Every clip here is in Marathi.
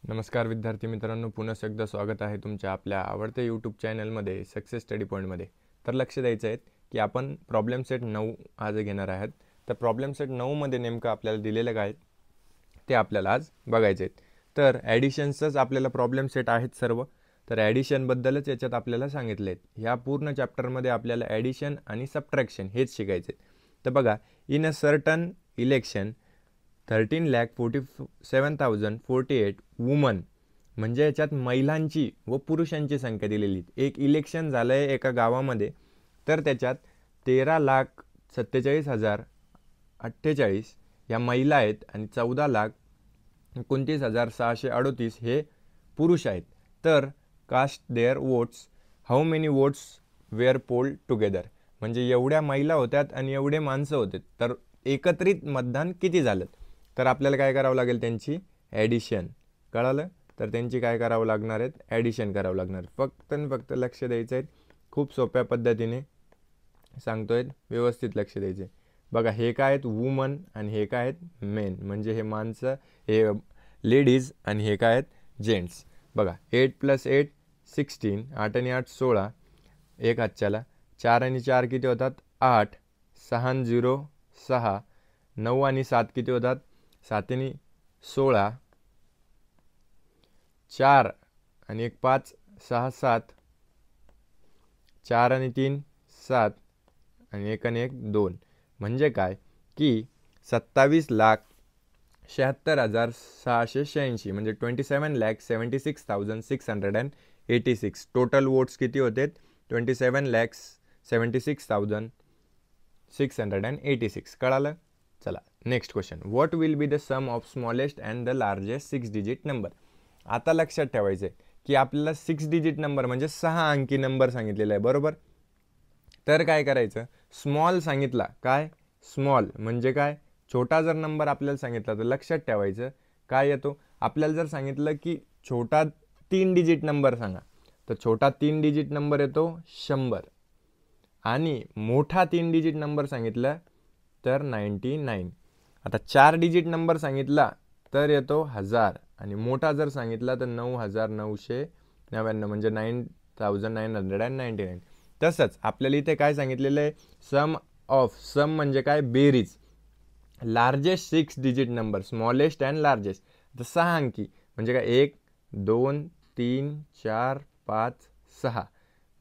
नमस्कार विद्यार्थी मित्रांनो, पुन्हा एकदा स्वागत आहे तुमच्या आपल्या आवडत्या यूट्यूब चॅनलमध्ये सक्सेस स्टडी पॉईंटमध्ये. तर लक्ष द्यायचं आहे की आपण प्रॉब्लेम सेट 9 आज घेणार आहोत. तर प्रॉब्लेम सेट 9मध्ये नेमकं आपल्याला दिलेलं काय ते आपल्याला आज बघायचे आहेत. तर ॲडिशन्सच आपल्याला प्रॉब्लेम सेट आहेत सर्व. तर ॲडिशनबद्दलच याच्यात आपल्याला सांगितले आहेत. ह्या पूर्ण चॅप्टरमध्ये आपल्याला ॲडिशन आणि सबट्रॅक्शन हेच शिकायचे. तर बघा, in a certain election 13,47,048 woman, म्हणजे याच्यात महिलांची व पुरुषांची संख्या दिलेली. एक इलेक्शन झालं आहे एका गावामध्ये, तर त्याच्यात 13,47,048 या महिला आहेत आणि 14,29,638 हे पुरुष आहेत. तर cast their votes, how many votes were polled together, म्हणजे एवढ्या महिला होत्यात आणि एवढे माणसं होते, तर एकत्रित मतदान किती झालं. तर आपल्याला काय करावं लागेल, त्यांची ॲडिशन. कळालं? तर त्यांची काय करावं लागणार आहेत, ॲडिशन करावं लागणार. फक्त आणि फक्त लक्ष द्यायचं आहे. खूप सोप्या पद्धतीने सांगतोय, व्यवस्थित लक्ष द्यायचं आहे. बघा, हे काय आहेत वुमन आणि हे काय आहेत मेन, म्हणजे हे माणसं, हे लेडीज आणि हे काय आहेत जेंट्स. बघा, 8 + 8 16, 8 आणि 8 16, एक हातच्याला 4 आणि 4 किती होतात 8, 6 आणि 0 6, 9 आणि 7 किती होतात 7 आणि 16, 4 आणि 1 5, 6 7, 4 आणि 3 7 आणि 1 आणि 1 2, म्हणजे काय की 27,76,686, म्हणजे 27,76,686. टोटल वोट्स किती होते 27,76,686. कळालं? चला next question. What will be the sum of smallest and the largest 6 digit number. आता लक्षात ठेवायचं आहे की आपल्याला 6 डिजिट नंबर म्हणजे 6 अंकी नंबर सांगितलेला आहे, बरोबर. तर काय करायचं, स्मॉल सांगितला, काय स्मॉल म्हणजे काय छोटा जर नंबर आपल्याला सांगितला तर लक्षात ठेवायचं काय येतो. आपल्याला जर सांगितलं की छोटा 3 डिजिट नंबर सांगा, तर छोटा 3 डिजिट नंबर येतो 100, आणि मोठा 3 डिजिट नंबर सांगितला तर 99. आता 4 डिजिट नंबर सांगितला तर येतो 1000, आणि मोठा जर सांगितला तर 9,999, म्हणजे 9,999. तसंच आपल्याला इथे काय सांगितलेलं आहे, सम ऑफ, सम म्हणजे काय बेरीज, largest 6 digit number, smallest and largest. तर 6 अंकी म्हणजे काय 1 2 3 4 5 6,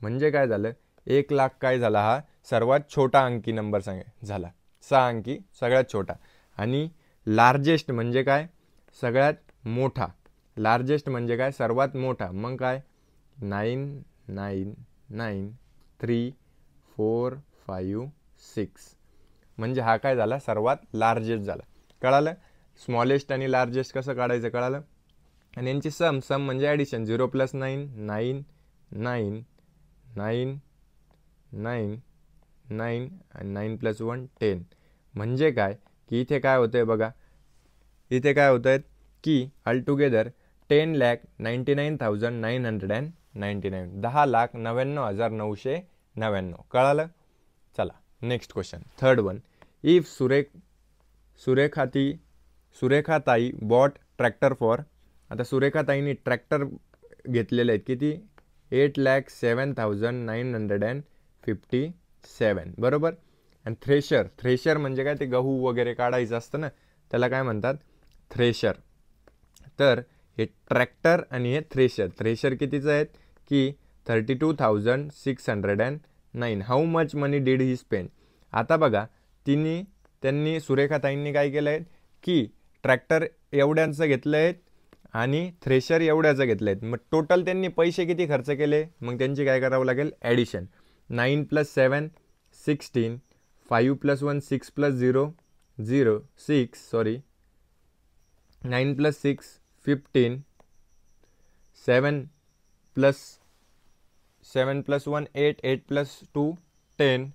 म्हणजे काय झालं 1,00,000 काय झाला, हा सर्वात छोटा अंकी नंबर झाला. 6 अंकी सगळ्यात छोटा. आणि लार्जेस्ट म्हणजे काय सगळ्यात मोठा, लार्जेस्ट म्हणजे काय सर्वात मोठा, मग काय 9,9,9,3,4,5,6, म्हणजे हा काय झाला सर्वात लार्जेस्ट झाला. कळालं? स्मॉलेस्ट आणि लार्जेस्ट कसं काढायचं कळालं. आणि यांची सम म्हणजे ॲडिशन, 0 + 9 9 9 9 9 9 आणि 9 + 1 10, म्हणजे काय की इथे काय होतंय बघा, इथे काय होत आहेत की ऑलटुगेदर 10,99,999, 10,99,999. कळालं? चला next question, third one. If सुरेखाताई बॉट ट्रॅक्टर फॉर. आता सुरेखाताईंनी ट्रॅक्टर घेतलेले आहेत किती 8,07,957, बरोबर. आणि थ्रेशर म्हणजे काय, ते गहू वगैरे काढायचं असतं ना, त्याला काय म्हणतात थ्रेशर. तर हे ट्रॅक्टर आणि हे थ्रेशर कितीचं आहेत की 32,609. How much money did he spend. आता बघा, त्यांनी सुरेखाताईंनी काय केलं आहे की ट्रॅक्टर एवढ्यांचं घेतलं आहे आणि थ्रेशर एवढ्याचं घेतलं आहे. मग टोटल त्यांनी पैसे किती खर्च केले, मग त्यांची काय करावं लागेल ॲडिशन. 9 + 7 16, 5 + 1 6 + 0 0 6, सॉरी 9 + 6 15, 7 + 1 8, 8 + 2 10,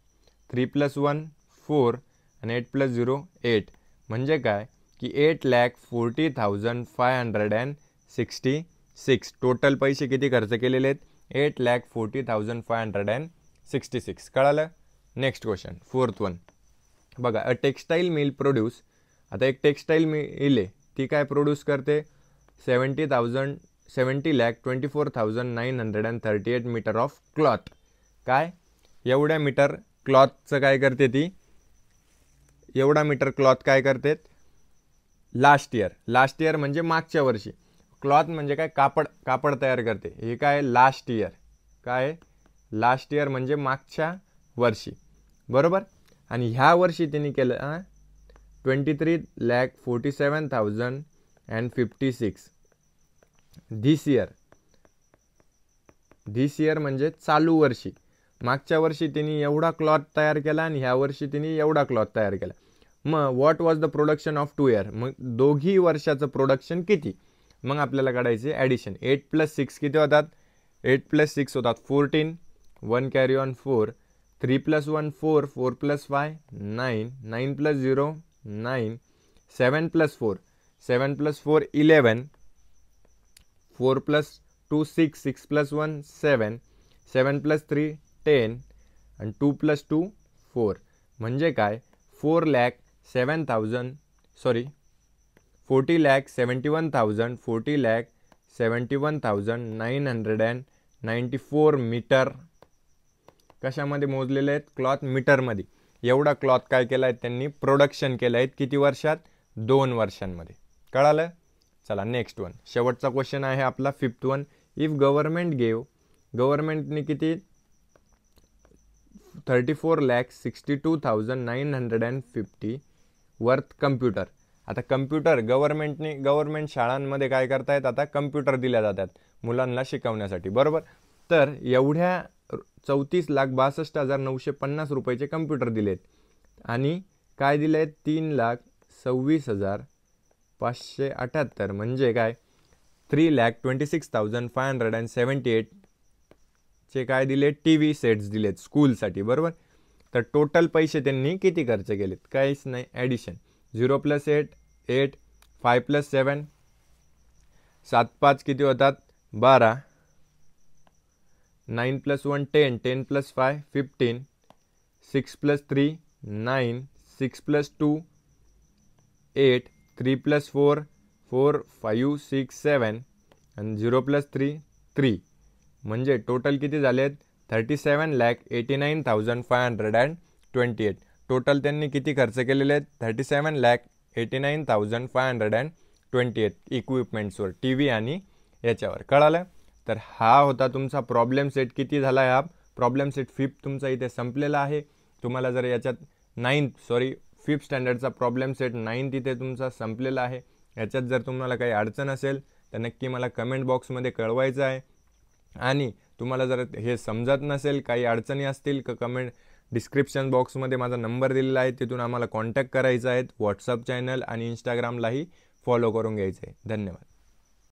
3 + 1 4 आणि 8 + 0 8, म्हणजे काय की 8,40,566. टोटल पैसे किती खर्च केलेले आहेत 8,40,566. कळालं? Next question, fourth one. बघा, अ टेक्स्टाईल मिल प्रोड्यूस. आता एक टेक्स्टाईल मिल आहे, ती काय प्रोड्यूस करते 70,24,938 मीटर ऑफ क्लॉथ. काय एवढ्या मीटर क्लॉथचं काय करते ती, एवढा मीटर क्लॉथ काय करते लास्ट इयर म्हणजे मागच्या वर्षी. क्लॉथ म्हणजे काय, कापड तयार करते. हे काय लास्ट इयर, काय लास्ट इयर म्हणजे मागच्या वर्षी, बरोबर. आणि ह्या वर्षी त्यांनी केलं 23,47,056. धिस इयर म्हणजे चालू वर्षी. मागच्या वर्षी त्यांनी एवढा क्लॉथ तयार केला आणि ह्या वर्षी त्यांनी एवढा क्लॉथ तयार केला. मग what was the production of 2 year, मग दोघी वर्षाचं प्रोडक्शन किती. मग आपल्याला काढायचे ॲडिशन. 8 + 6 किती होतात, 8 + 6 होतात 14, 1 कॅरी ऑन 4, 3 + 1 4, 4 + 5 9, 9 + 0 9, 7 + 4, 7 + 4 11, 4 + 2 6, 6 + 1 7, 7 + 3 10 आणि 2 + 2 4. म्हणजे काय 40,71,994 मीटर कशामध्ये मोजलेले आहेत, क्लॉथ मीटरमध्ये. एवढा क्लॉथ काय केला आहे त्यांनी, प्रोडक्शन केलं आहे. किती वर्षात, 2 वर्षांमध्ये. कळालं. चला नेक्स्ट वन, शेवटचा क्वेश्चन आहे आपला 5th वन. इफ गव्हर्नमेंटने किती 34,62,950 वर्थ कम्प्युटर. आता कम्प्युटर गव्हर्नमेंट शाळांमध्ये काय करतायत, आता कम्प्युटर दिल्या जातात मुलांना शिकवण्यासाठी, बरोबर. तर एवढ्या 34,62,950 रुपयाचे कम्प्युटर दिलेत आणि काय दिले आहेत 3,26,578. म्हणजे काय 3,26,578 चे काय दिले, TV सेट्स दिलेत स्कूलसाठी, बरोबर. तर टोटल पैसे त्यांनी किती खर्च केलेत, काहीच नाही. ॲडिशन 0 + 8 8, 5 + 7 7 5 किती होतात 12, 9 + 1 10, 10 + 5 15, 6 + 3 9, 6 + 2 8, 3 + 4 4, 5 6 7 आणि 0 + 3 3. म्हणजे टोटल किती झालेत 37,89,528. टोटल त्यांनी किती खर्च केलेले आहेत 37,89,528 इक्विपमेंट्सवर, TV आणि याच्यावर. कळालं. तर हा होता तुमचा प्रॉब्लेम सेट. किती झाला आहे हा प्रॉब्लेम सेट 5th तुमचा इथे संपलेला आहे. तुम्हाला जर याच्यात 5th स्टँडर्डचा प्रॉब्लेम सेट 9th इथे तुमचा संपलेला आहे. याच्यात जर तुम्हाला काही अडचण असेल तर नक्की मला कमेंट बॉक्समध्ये कळवायचं आहे. आणि तुम्हाला जर हे समजत नसेल, काही अडचणी असतील तर कमेंट डिस्क्रिप्शन बॉक्समध्ये माझा नंबर दिलेला आहे, तिथून आम्हाला कॉन्टॅक्ट करायचा आहे. व्हॉट्सअप चॅनल आणि इंस्टाग्रामलाही फॉलो करून घ्यायचं आहे. धन्यवाद.